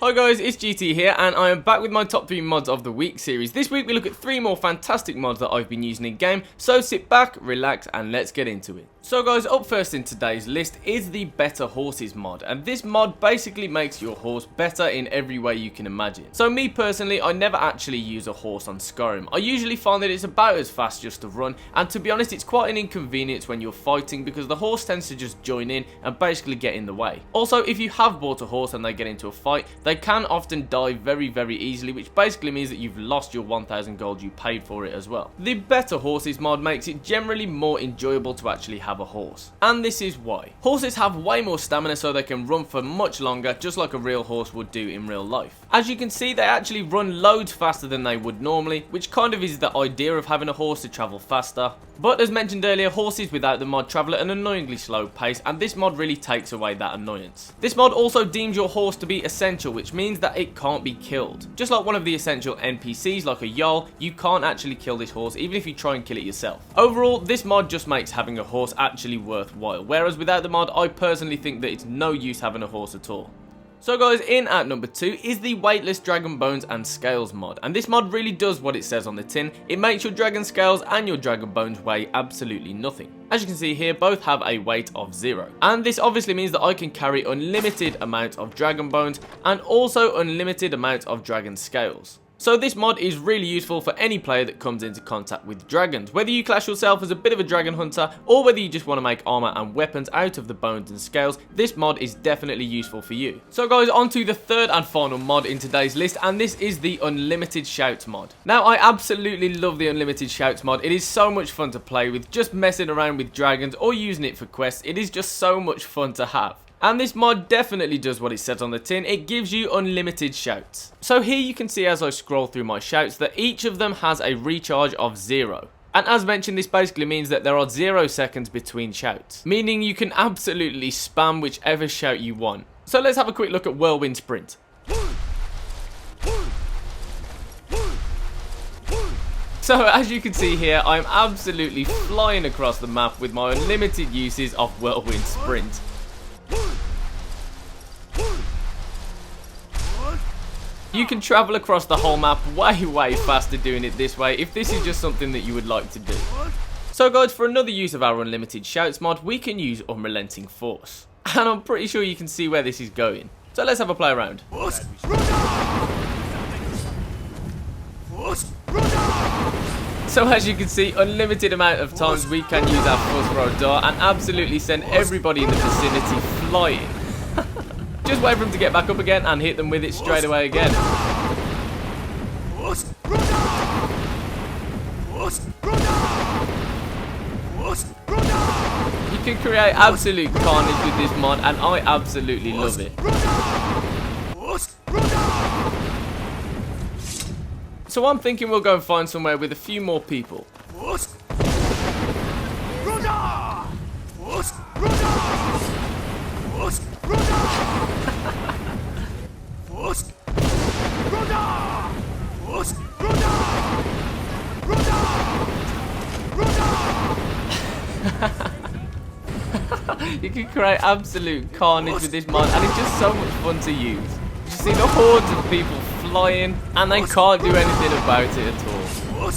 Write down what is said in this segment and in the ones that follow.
Hi guys, it's GT here, and I am back with my top 3 mods of the week series. This week we look at 3 more fantastic mods that I've been using in game, so sit back, relax, and let's get into it. So guys, up first in today's list is the Better Horses mod, and this mod basically makes your horse better in every way you can imagine. So me personally, I never actually use a horse on Skyrim. I usually find that it's about as fast just to run, and to be honest, it's quite an inconvenience when you're fighting because the horse tends to just join in and basically get in the way. Also, if you have bought a horse and they get into a fight, they can often die very easily, which basically means that you've lost your 1000 gold you paid for it as well. The Better Horses mod makes it generally more enjoyable to actually have a horse, and this is why. Horses have way more stamina, so they can run for much longer, just like a real horse would do in real life. As you can see, they actually run loads faster than they would normally, which kind of is the idea of having a horse, to travel faster. But as mentioned earlier, horses without the mod travel at an annoyingly slow pace, and this mod really takes away that annoyance. This mod also deems your horse to be essential, which means that it can't be killed. Just like one of the essential NPCs like a Jarl, you can't actually kill this horse even if you try and kill it yourself. Overall, this mod just makes having a horse actually worthwhile, whereas without the mod, I personally think that it's no use having a horse at all. So guys, in at number 2 is the Weightless Dragon Bones and Scales mod, and this mod really does what it says on the tin. It makes your dragon scales and your dragon bones weigh absolutely nothing. As you can see here, both have a weight of 0, and this obviously means that I can carry unlimited amounts of dragon bones and also unlimited amounts of dragon scales. So this mod is really useful for any player that comes into contact with dragons, whether you class yourself as a bit of a dragon hunter or whether you just want to make armor and weapons out of the bones and scales. This mod is definitely useful for you. So guys, on to the third and final mod in today's list, and this is the Unlimited Shouts mod. Now, I absolutely love the Unlimited Shouts mod. It is so much fun to play with, just messing around with dragons or using it for quests. It is just so much fun to have. And this mod definitely does what it says on the tin. It gives you unlimited shouts. So here you can see as I scroll through my shouts that each of them has a recharge of 0. And as mentioned, this basically means that there are 0 seconds between shouts, meaning you can absolutely spam whichever shout you want. So let's have a quick look at Whirlwind Sprint. So as you can see here, I'm absolutely flying across the map with my unlimited uses of Whirlwind Sprint. You can travel across the whole map way faster doing it this way, if this is just something that you would like to do. So guys, for another use of our Unlimited Shouts mod, we can use Unrelenting Force. And I'm pretty sure you can see where this is going. So let's have a play around. So as you can see, unlimited amount of times we can use our Force Rodar and absolutely send everybody in the vicinity flying. Just wait for them to get back up again and hit them with it straight away again. You can create absolute carnage with this mod, and I absolutely love it. So I'm thinking we'll go and find somewhere with a few more people. You can create absolute carnage with this mod, and it's just so much fun to use. You see the hordes of people flying, and they can't do anything about it at all.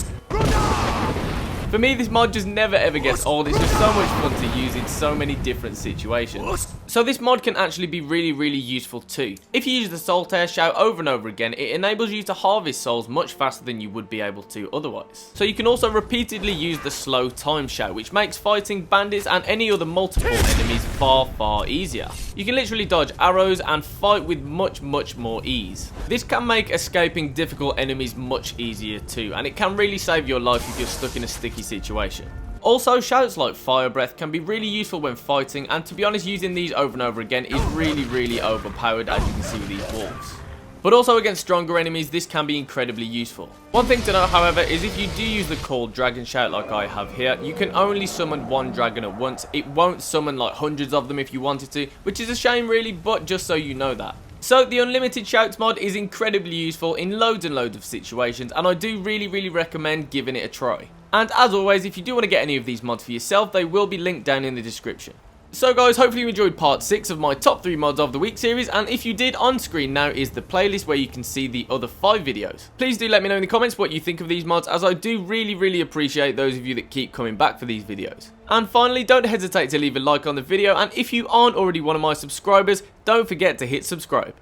For me, this mod just never ever gets old. It's just so much fun to use in so many different situations. So this mod can actually be really useful too. If you use the Solitaire shout over and over again, it enables you to harvest souls much faster than you would be able to otherwise. So you can also repeatedly use the slow time shout, which makes fighting bandits and any other multiple enemies far easier. You can literally dodge arrows and fight with much more ease. This can make escaping difficult enemies much easier too, and it can really save your life if you're stuck in a sticky situation. Also, shouts like Fire Breath can be really useful when fighting, and to be honest, using these over and over again is really overpowered, as you can see with these wolves. But also against stronger enemies, this can be incredibly useful. One thing to note, however, is if you do use the called dragon shout like I have here, you can only summon one dragon at once. It won't summon like hundreds of them if you wanted to, which is a shame really, but just so you know that. So the Unlimited Shouts mod is incredibly useful in loads and loads of situations, and I do really recommend giving it a try. And as always, if you do want to get any of these mods for yourself, they will be linked down in the description. So guys, hopefully you enjoyed part 6 of my top 3 mods of the week series, and if you did, on screen now is the playlist where you can see the other 5 videos. Please do let me know in the comments what you think of these mods, as I do really appreciate those of you that keep coming back for these videos. And finally, don't hesitate to leave a like on the video, and if you aren't already one of my subscribers, don't forget to hit subscribe.